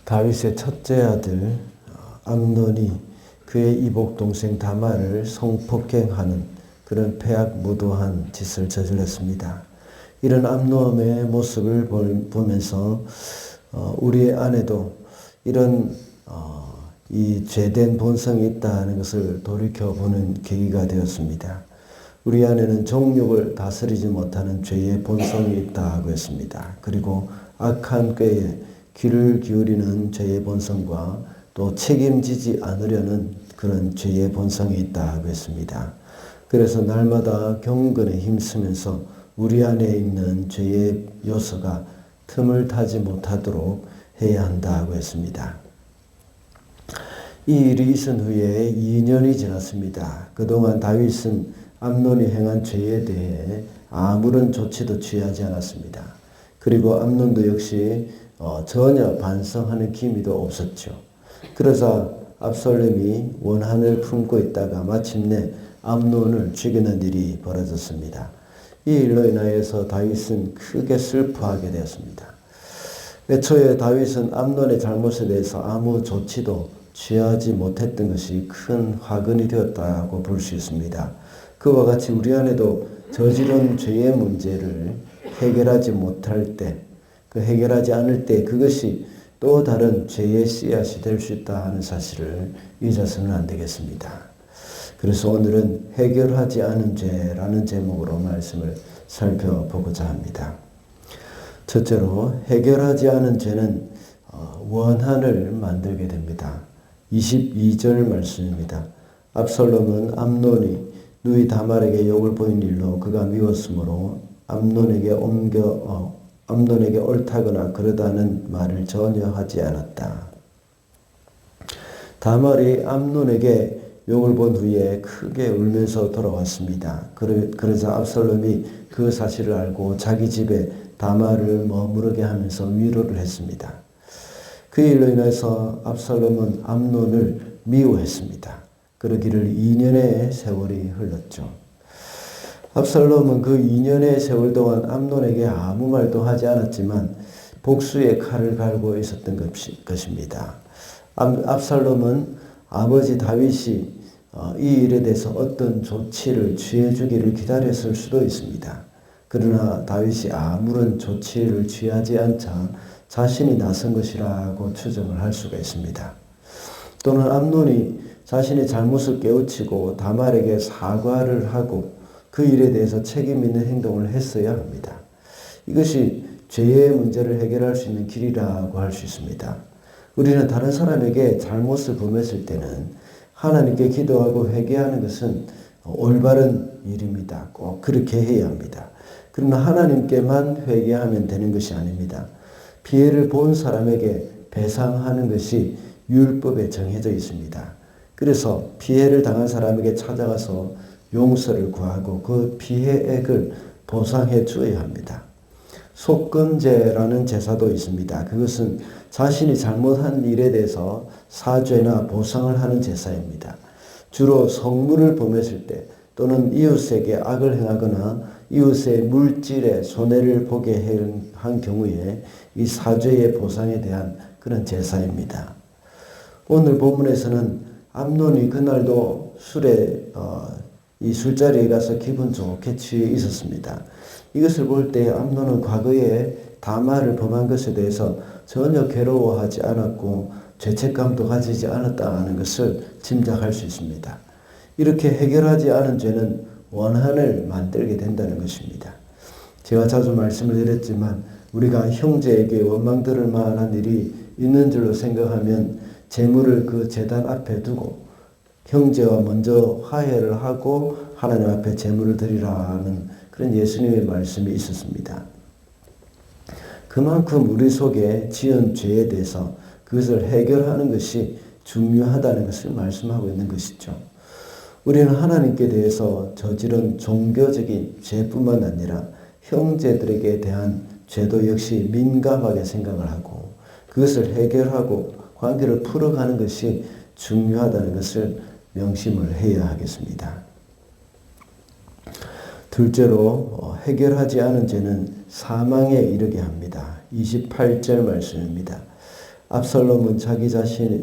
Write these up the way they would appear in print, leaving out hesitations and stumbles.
다윗의 첫째 아들 암논이 그의 이복 동생 다말을 성폭행하는 그런 패악무도한 짓을 저질렀습니다. 이런 암논의 모습을 보면서 우리 안에도 이런 이 죄된 본성이 있다는 것을 돌이켜보는 계기가 되었습니다. 우리 안에는 정욕을 다스리지 못하는 죄의 본성이 있다고 했습니다. 그리고 악한 꾀에 귀를 기울이는 죄의 본성과 또 책임지지 않으려는 그런 죄의 본성이 있다고 했습니다. 그래서 날마다 경건에 힘쓰면서 우리 안에 있는 죄의 요소가 틈을 타지 못하도록 해야 한다고 했습니다. 이 일이 있은 후에 2년이 지났습니다. 그동안 다윗은 암논이 행한 죄에 대해 아무런 조치도 취하지 않았습니다. 그리고 암논도 역시 전혀 반성하는 기미도 없었죠. 그러자 압살롬이 원한을 품고 있다가 마침내 암논을 죽이는 일이 벌어졌습니다. 이 일로 인하여서 다윗은 크게 슬퍼하게 되었습니다. 애초에 다윗은 암논의 잘못에 대해서 아무 조치도 취하지 못했던 것이 큰 화근이 되었다고 볼 수 있습니다. 그와 같이 우리 안에도 저지른 죄의 문제를 해결하지 못할 때, 해결하지 않을 때 그것이 또 다른 죄의 씨앗이 될 수 있다 하는 사실을 잊어서는 안 되겠습니다. 그래서 오늘은 해결하지 않은 죄라는 제목으로 말씀을 살펴보고자 합니다. 첫째로 해결하지 않은 죄는 원한을 만들게 됩니다. 22절 말씀입니다. 압살롬은 암논이 누이 다말에게 욕을 보인 일로 그가 미웠으므로 암논에게 옳다거나 그러다는 말을 전혀 하지 않았다. 다말이 암논에게 욕을 본 후에 크게 울면서 돌아왔습니다. 그러자 압살롬이 그 사실을 알고 자기 집에 다말을 머무르게 하면서 위로를 했습니다. 그 일로 인해서 압살롬은 암논을 미워했습니다. 그러기를 2년의 세월이 흘렀죠. 압살롬은 그 2년의 세월 동안 암논에게 아무 말도 하지 않았지만 복수의 칼을 갈고 있었던 것입니다. 압살롬은 아버지 다윗이 이 일에 대해서 어떤 조치를 취해주기를 기다렸을 수도 있습니다. 그러나 다윗이 아무런 조치를 취하지 않자 자신이 나선 것이라고 추정을 할 수가 있습니다. 또는 암논이 자신의 잘못을 깨우치고 다말에게 사과를 하고 그 일에 대해서 책임 있는 행동을 했어야 합니다. 이것이 죄의 문제를 해결할 수 있는 길이라고 할 수 있습니다. 우리는 다른 사람에게 잘못을 범했을 때는 하나님께 기도하고 회개하는 것은 올바른 일입니다. 꼭 그렇게 해야 합니다. 그러나 하나님께만 회개하면 되는 것이 아닙니다. 피해를 본 사람에게 배상하는 것이 율법에 정해져 있습니다. 그래서 피해를 당한 사람에게 찾아가서 용서를 구하고 그 피해액을 보상해 주어야 합니다. 속건제라는 제사도 있습니다. 그것은 자신이 잘못한 일에 대해서 사죄나 보상을 하는 제사입니다. 주로 성물을 범했을 때 또는 이웃에게 악을 행하거나 이웃의 물질에 손해를 보게 한 경우에 이 사죄의 보상에 대한 그런 제사입니다. 오늘 본문에서는 암논이 그날도 이 술자리에 가서 기분 좋게 취해 있었습니다. 이것을 볼 때 암논은 과거에 다말을 범한 것에 대해서 전혀 괴로워하지 않았고 죄책감도 가지지 않았다는 것을 짐작할 수 있습니다. 이렇게 해결하지 않은 죄는 원한을 만들게 된다는 것입니다. 제가 자주 말씀을 드렸지만 우리가 형제에게 원망 들을 만한 일이 있는 줄로 생각하면 재물을 그 제단 앞에 두고 형제와 먼저 화해를 하고 하나님 앞에 재물을 드리라는 그런 예수님의 말씀이 있었습니다. 그만큼 우리 속에 지은 죄에 대해서 그것을 해결하는 것이 중요하다는 것을 말씀하고 있는 것이죠. 우리는 하나님께 대해서 저지른 종교적인 죄뿐만 아니라 형제들에게 대한 죄도 역시 민감하게 생각을 하고 그것을 해결하고 관계를 풀어가는 것이 중요하다는 것을 명심을 해야 하겠습니다. 둘째로 해결하지 않은 죄는 사망에 이르게 합니다. 28절 말씀입니다. 압살롬은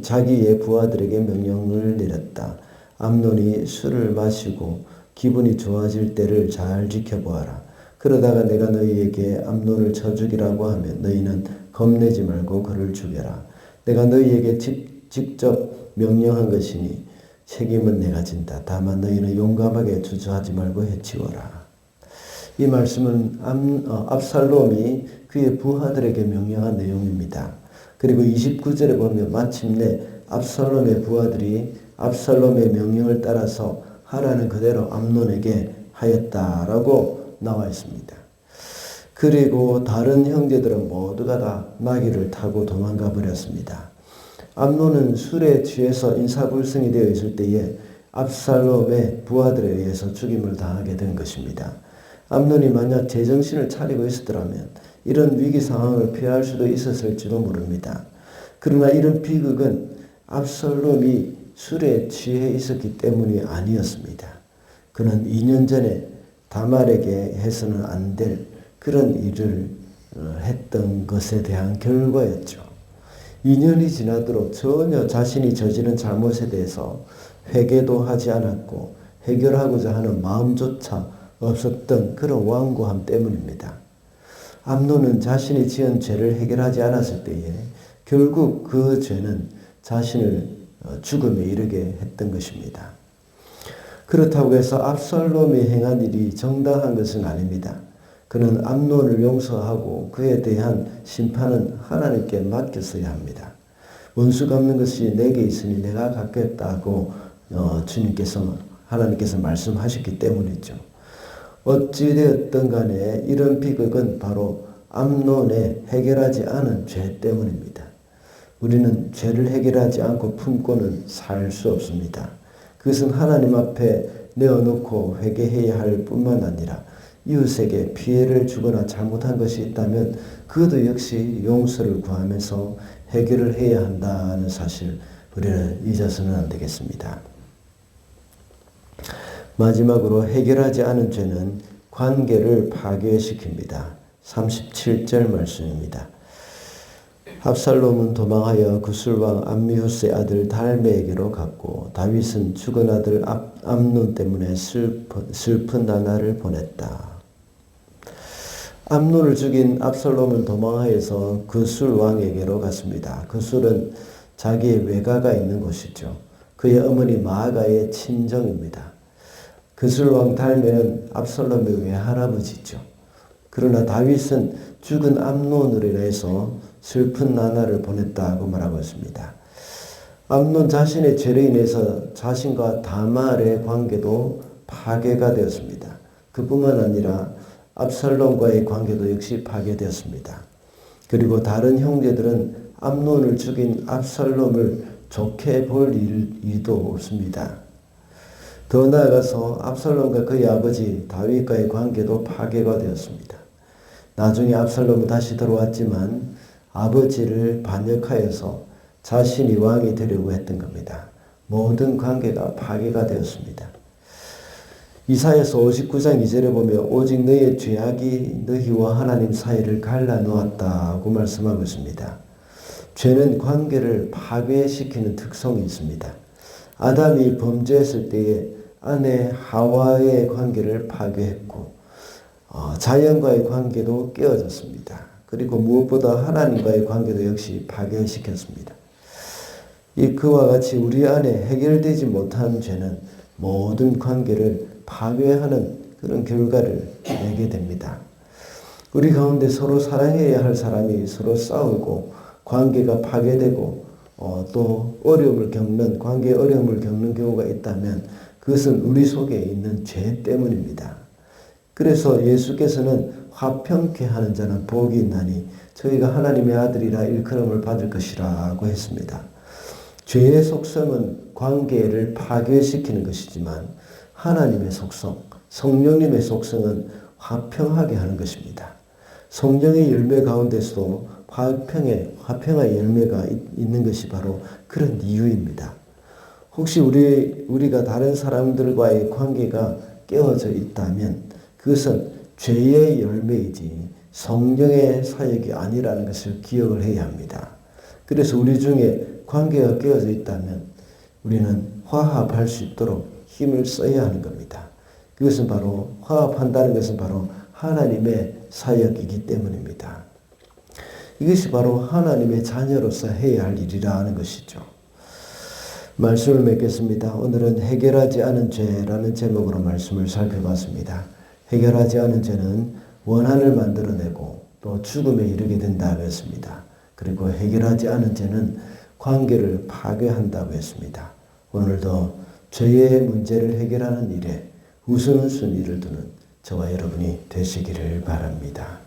자기의 부하들에게 명령을 내렸다. 암논이 술을 마시고 기분이 좋아질 때를 잘 지켜보아라. 그러다가 내가 너희에게 암논을 쳐 죽이라고 하면 너희는 겁내지 말고 그를 죽여라. 내가 너희에게 직접 명령한 것이니 책임은 내가 진다. 다만 너희는 용감하게 주저하지 말고 해치워라. 이 말씀은 압살롬이 그의 부하들에게 명령한 내용입니다. 그리고 29절에 보면 마침내 압살롬의 부하들이 압살롬의 명령을 따라서 하라는 그대로 암논에게 하였다라고 나와 있습니다. 그리고 다른 형제들은 모두가 다 나귀를 타고 도망가 버렸습니다. 암논은 술에 취해서 인사불성이 되어 있을 때에 압살롬의 부하들에 의해서 죽임을 당하게 된 것입니다. 암논이 만약 제정신을 차리고 있었더라면 이런 위기 상황을 피할 수도 있었을지도 모릅니다. 그러나 이런 비극은 압살롬이 술에 취해 있었기 때문이 아니었습니다. 그는 2년 전에 다말에게 해서는 안 될 그런 일을 했던 것에 대한 결과였죠. 2년이 지나도록 전혀 자신이 저지른 잘못에 대해서 회개도 하지 않았고 해결하고자 하는 마음조차 없었던 그런 완고함 때문입니다. 암논은 자신이 지은 죄를 해결하지 않았을 때에 결국 그 죄는 자신을 죽음에 이르게 했던 것입니다. 그렇다고 해서 압살롬이 행한 일이 정당한 것은 아닙니다. 그는 암논을 용서하고 그에 대한 심판은 하나님께 맡겼어야 합니다. 원수 갚는 것이 내게 있으니 내가 갚겠다고 하나님께서 말씀하셨기 때문이죠. 어찌되었든 간에 이런 비극은 바로 암논의 해결하지 않은 죄 때문입니다. 우리는 죄를 해결하지 않고 품고는 살 수 없습니다. 그것은 하나님 앞에 내어놓고 회개해야 할 뿐만 아니라 이웃에게 피해를 주거나 잘못한 것이 있다면 그것도 역시 용서를 구하면서 해결을 해야 한다는 사실 우리는 잊어서는 안 되겠습니다. 마지막으로 해결하지 않은 죄는 관계를 파괴시킵니다. 37절 말씀입니다. 압살롬은 도망하여 구술왕 암미후스의 아들 달메에게로 갔고 다윗은 죽은 아들 암논 때문에 슬픈 나날을 보냈다. 암논을 죽인 압살롬은 도망하여서 그술 왕에게로 갔습니다. 그술은 자기의 외가가 있는 곳이죠. 그의 어머니 마아가의 친정입니다. 그술 왕 달메는 압살롬의 외할아버지죠. 그러나 다윗은 죽은 암논으로 인해서 슬픈 나날을 보냈다고 말하고 있습니다. 암논 자신의 죄로 인해서 자신과 다말의 관계도 파괴가 되었습니다. 그뿐만 아니라 압살롬과의 관계도 역시 파괴되었습니다. 그리고 다른 형제들은 암논을 죽인 압살롬을 좋게 볼 일도 없습니다. 더 나아가서 압살롬과 그의 아버지 다윗과의 관계도 파괴가 되었습니다. 나중에 압살롬은 다시 들어왔지만 아버지를 반역하여서 자신이 왕이 되려고 했던 겁니다. 모든 관계가 파괴가 되었습니다. 이사야서 59장 2절에 보면 오직 너의 죄악이 너희와 하나님 사이를 갈라놓았다고 말씀하고 있습니다. 죄는 관계를 파괴시키는 특성이 있습니다. 아담이 범죄했을 때에 아내 하와의 관계를 파괴했고 자연과의 관계도 깨어졌습니다. 그리고 무엇보다 하나님과의 관계도 역시 파괴시켰습니다. 그와 같이 우리 안에 해결되지 못한 죄는 모든 관계를 파괴하는 그런 결과를 내게 됩니다. 우리 가운데 서로 사랑해야 할 사람이 서로 싸우고 관계가 파괴되고 또 관계에 어려움을 겪는 경우가 있다면 그것은 우리 속에 있는 죄 때문입니다. 그래서 예수께서는 화평케 하는 자는 복이 있나니 저희가 하나님의 아들이라 일컬음을 받을 것이라고 했습니다. 죄의 속성은 관계를 파괴시키는 것이지만 하나님의 속성, 성령님의 속성은 화평하게 하는 것입니다. 성령의 열매 가운데서도 화평의 열매가 있는 것이 바로 그런 이유입니다. 혹시 우리가 다른 사람들과의 관계가 깨어져 있다면 그것은 죄의 열매이지 성령의 사역이 아니라는 것을 기억을 해야 합니다. 그래서 우리 중에 관계가 깨어져 있다면 우리는 화합할 수 있도록 힘을 써야 하는 겁니다. 그것은 바로 화합한다는 것은 바로 하나님의 사역이기 때문입니다. 이것이 바로 하나님의 자녀로서 해야 할 일이라는 것이죠. 말씀을 맺겠습니다. 오늘은 해결하지 않은 죄라는 제목으로 말씀을 살펴봤습니다. 해결하지 않은 죄는 원한을 만들어내고 또 죽음에 이르게 된다고 했습니다. 그리고 해결하지 않은 죄는 관계를 파괴한다고 했습니다. 오늘도 죄의 문제를 해결하는 일에 우선순위를 두는 저와 여러분이 되시기를 바랍니다.